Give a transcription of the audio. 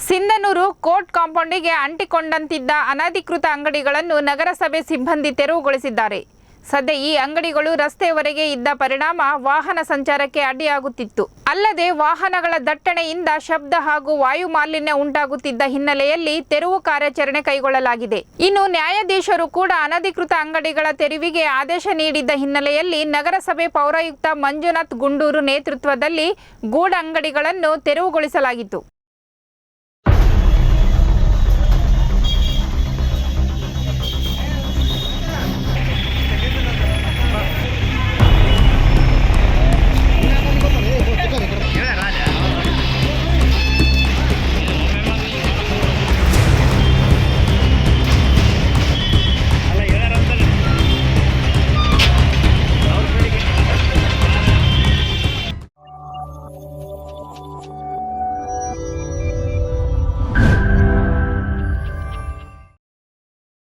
Sindhanur court ಕಾಂಪೌಂಡಿಗೆ ಅಂಟಿಕೊಂಡಂತಿದ್ದ ಅನಧಿಕೃತ ಅಂಗಡಿಗಳನ್ನು ನಗರಸಭೆ ಸಿಬ್ಬಂದಿ ತೆರವುಗೊಳಿಸಿದ್ದಾರೆ. ಸದ್ಯ ಈ ಅಂಗಡಿಗಳು ರಸ್ತೆಯವರೆಗೆ ಇದ್ದ ಪರಿಣಾಮ ವಾಹನ ಸಂಚಾರಕ್ಕೆ ಅಡ್ಡಿಯಾಗುತ್ತಿತ್ತು. ಅಲ್ಲದೆ ವಾಹನಗಳ ದಟ್ಟಣೆಯಿಂದ ಶಬ್ದ ಹಾಗೂ ವಾಯು ಮಾಲಿನ್ಯ ಉಂಟಾಗುತ್ತಿದ್ದ ಹಿನ್ನೆಲೆಯಲ್ಲಿ ತೆರವು ಕಾರ್ಯಾಚರಣೆ ಕೈಗೊಳ್ಳಲಾಗಿದೆ. ಇನ್ನು ನ್ಯಾಯಾಧೀಶರು ಕೂಡ ಅನಧಿಕೃತ ಅಂಗಡಿಗಳ ತೆರವಿಗೆ ಆದೇಶ ನೀಡಿದ್ದ ಹಿನ್ನೆಲೆಯಲ್ಲಿ ನಗರಸಭೆ ಪೌರಾಯುಕ್ತ ಮಂಜುನಾಥ್ ಗುಂಡೂರು ನೇತೃತ್ವದಲ್ಲಿ ಗೂಢ ಅಂಗಡಿಗಳನ್ನು ತೆರವುಗೊಳಿಸಲಾಗಿತ್ತು.